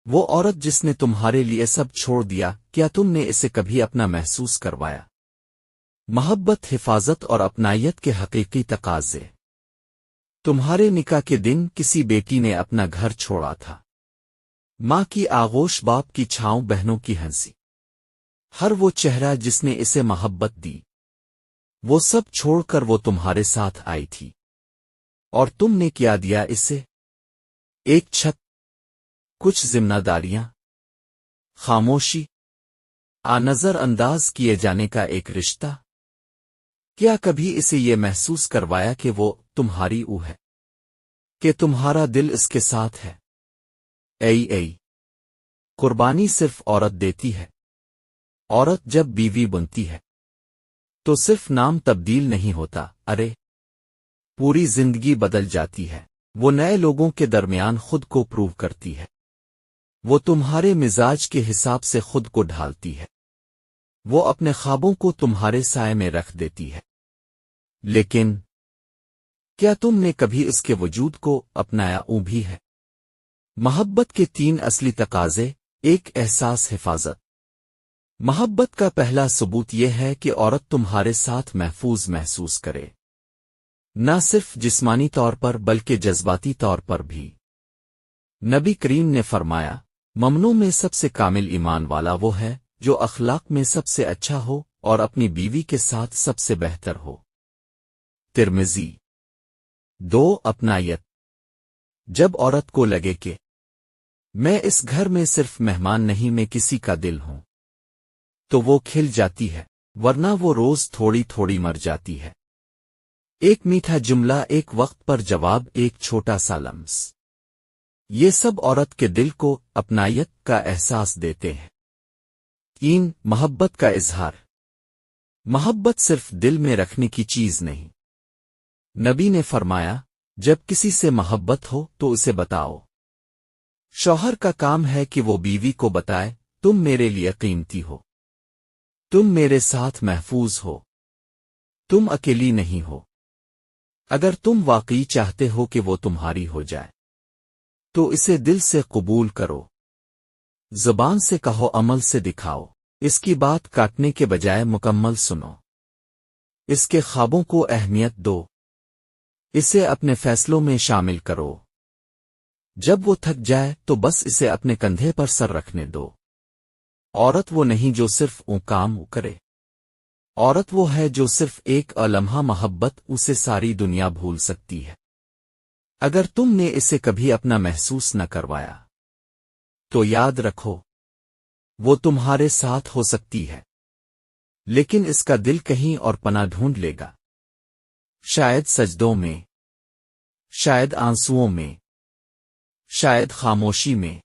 وہ عورت جس نے تمہارے لیے سب چھوڑ دیا، کیا تم نے اسے کبھی اپنا محسوس کروایا؟ محبت، حفاظت اور اپنائیت کے حقیقی تقاضے۔ تمہارے نکاح کے دن کسی بیٹی نے اپنا گھر چھوڑا تھا، ماں کی آغوش، باپ کی چھاؤں، بہنوں کی ہنسی، ہر وہ چہرہ جس نے اسے محبت دی، وہ سب چھوڑ کر وہ تمہارے ساتھ آئی تھی، اور تم نے کیا دیا اسے؟ ایک چھت، کچھ ذمہ داریاں، خاموشی، نظر انداز کیے جانے کا ایک رشتہ۔ کیا کبھی اسے یہ محسوس کروایا کہ وہ تمہاری ہے، کہ تمہارا دل اس کے ساتھ ہے؟ قربانی صرف عورت دیتی ہے۔ عورت جب بیوی بنتی ہے تو صرف نام تبدیل نہیں ہوتا، ارے پوری زندگی بدل جاتی ہے۔ وہ نئے لوگوں کے درمیان خود کو پروو کرتی ہے، وہ تمہارے مزاج کے حساب سے خود کو ڈھالتی ہے، وہ اپنے خوابوں کو تمہارے سائے میں رکھ دیتی ہے۔ لیکن کیا تم نے کبھی اس کے وجود کو اپنایا بھی ہے؟ محبت کے 3 اصلی تقاضے۔ ایک، احساس، حفاظت۔ محبت کا پہلا ثبوت یہ ہے کہ عورت تمہارے ساتھ محفوظ محسوس کرے، نہ صرف جسمانی طور پر بلکہ جذباتی طور پر بھی۔ نبی کریم نے فرمایا، مومنوں میں سب سے کامل ایمان والا وہ ہے جو اخلاق میں سب سے اچھا ہو اور اپنی بیوی کے ساتھ سب سے بہتر ہو۔ ترمذی۔ 2، اپنائیت۔ جب عورت کو لگے کہ میں اس گھر میں صرف مہمان نہیں، میں کسی کا دل ہوں، تو وہ کھل جاتی ہے، ورنہ وہ روز تھوڑی تھوڑی مر جاتی ہے۔ ایک میٹھا جملہ، ایک وقت پر جواب، ایک چھوٹا سا لمس، یہ سب عورت کے دل کو اپنائیت کا احساس دیتے ہیں۔ 3، محبت کا اظہار۔ محبت صرف دل میں رکھنے کی چیز نہیں۔ نبی نے فرمایا، جب کسی سے محبت ہو تو اسے بتاؤ۔ شوہر کا کام ہے کہ وہ بیوی کو بتائے، تم میرے لیے قیمتی ہو، تم میرے ساتھ محفوظ ہو، تم اکیلی نہیں ہو۔ اگر تم واقعی چاہتے ہو کہ وہ تمہاری ہو جائے تو اسے دل سے قبول کرو، زبان سے کہو، عمل سے دکھاؤ، اس کی بات کاٹنے کے بجائے مکمل سنو، اس کے خوابوں کو اہمیت دو، اسے اپنے فیصلوں میں شامل کرو، جب وہ تھک جائے تو بس اسے اپنے کندھے پر سر رکھنے دو۔ عورت وہ نہیں جو صرف کام کرے، عورت وہ ہے جو صرف ایک لمحہ محبت اسے ساری دنیا بھول سکتی ہے۔ اگر تم نے اسے کبھی اپنا محسوس نہ کروایا تو یاد رکھو، وہ تمہارے ساتھ ہو سکتی ہے لیکن اس کا دل کہیں اور پناہ ڈھونڈ لے گا، شاید سجدوں میں، شاید آنسوؤں میں، شاید خاموشی میں۔